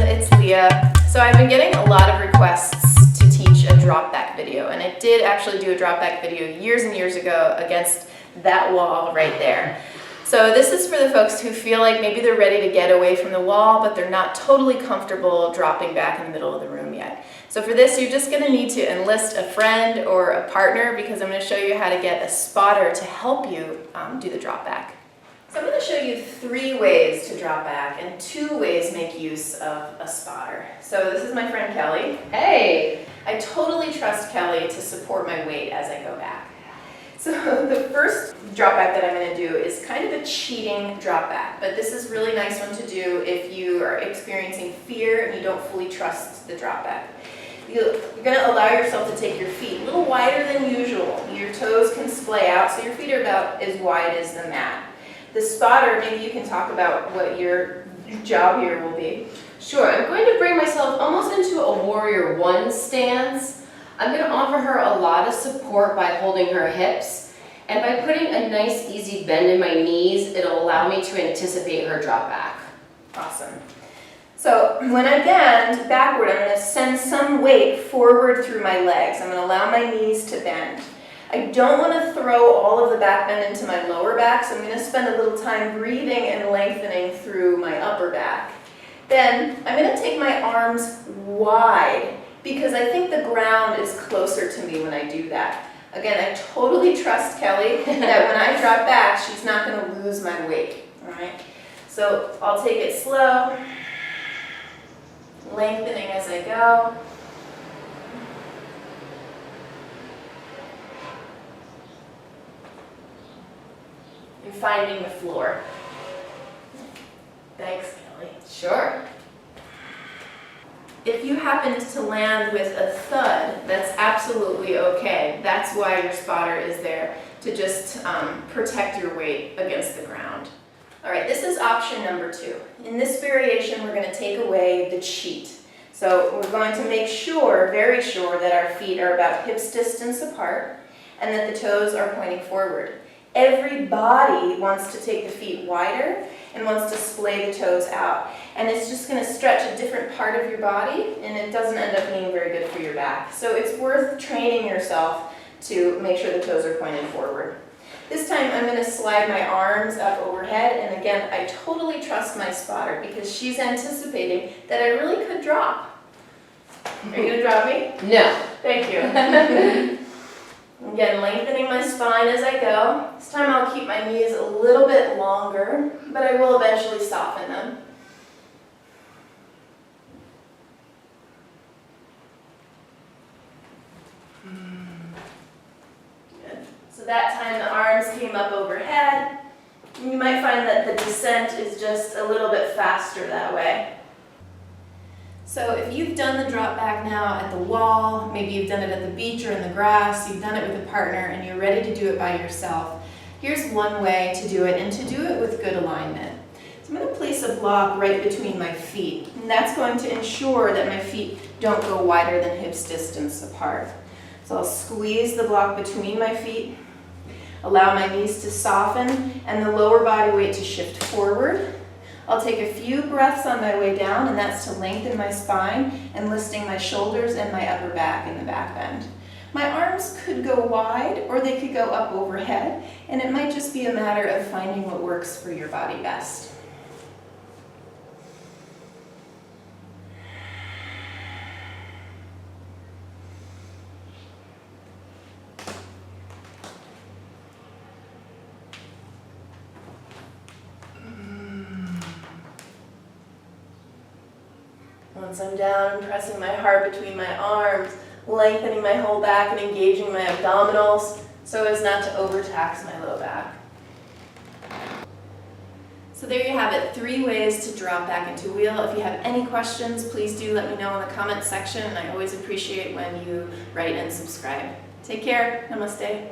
it's Leah. So I've been getting a lot of requests to teach a drop back video, and I did actually do a drop back video years and years ago against that wall right there. So this is for the folks who feel like maybe they're ready to get away from the wall, but they're not totally comfortable dropping back in the middle of the room yet. So for this, you're just going to need to enlist a friend or a partner, because I'm going to show you how to get a spotter to help you do the drop back. So I'm going to show you 3 ways to drop back and 2 ways make use of a spotter. So this is my friend Kelly. Hey! I totally trust Kelly to support my weight as I go back. So the first drop back that I'm going to do is kind of a cheating drop back, but this is a really nice one to do if you are experiencing fear and you don't fully trust the drop back. You're going to allow yourself to take your feet a little wider than usual. Your toes can splay out, so your feet are about as wide as the mat. The spotter, maybe you can talk about what your job here will be. Sure, I'm going to bring myself almost into a warrior 1 stance. I'm going to offer her a lot of support by holding her hips, and by putting a nice easy bend in my knees, it'll allow me to anticipate her drop back. Awesome. So when I bend backward, I'm going to send some weight forward through my legs. I'm going to allow my knees to bend. I don't want to throw all of the back bend into my lower back, so I'm going to spend a little time breathing and lengthening through my upper back. Then I'm going to take my arms wide, because I think the ground is closer to me when I do that. Again, I totally trust Kelly that when I drop back, she's not going to lose my weight. All right? So I'll take it slow, lengthening as I go. And finding the floor. Thanks, Kelly. Sure. If you happen to land with a thud, that's absolutely okay. That's why your spotter is there, to just protect your weight against the ground. All right, this is option number 2. In this variation, we're going to take away the cheat. So we're going to make sure, very sure, that our feet are about hips distance apart and that the toes are pointing forward. Every body wants to take the feet wider and wants to splay the toes out. And it's just going to stretch a different part of your body, and it doesn't end up being very good for your back. So it's worth training yourself to make sure the toes are pointed forward. This time I'm going to slide my arms up overhead, and again, I totally trust my spotter because she's anticipating that I really could drop. Are you going to drop me? No. Thank you. Again, lengthening my spine as I go. This time I'll keep my knees a little bit longer, but I will eventually soften them. Good. So that time the arms came up overhead. You might find that the descent is just a little bit faster that way. So if you've done the drop back now at the wall, maybe you've done it at the beach or in the grass, you've done it with a partner and you're ready to do it by yourself, here's one way to do it, and to do it with good alignment. So I'm going to place a block right between my feet, and that's going to ensure that my feet don't go wider than hips distance apart. So I'll squeeze the block between my feet, allow my knees to soften and the lower body weight to shift forward. I'll take a few breaths on my way down, and that's to lengthen my spine and lifting my shoulders and my upper back in the back bend. My arms could go wide or they could go up overhead, and it might just be a matter of finding what works for your body best. Once I'm down, I'm pressing my heart between my arms, lengthening my whole back and engaging my abdominals so as not to overtax my low back. So there you have it, 3 ways to drop back into wheel. If you have any questions, please do let me know in the comment section, and I always appreciate when you write and subscribe. Take care. Namaste.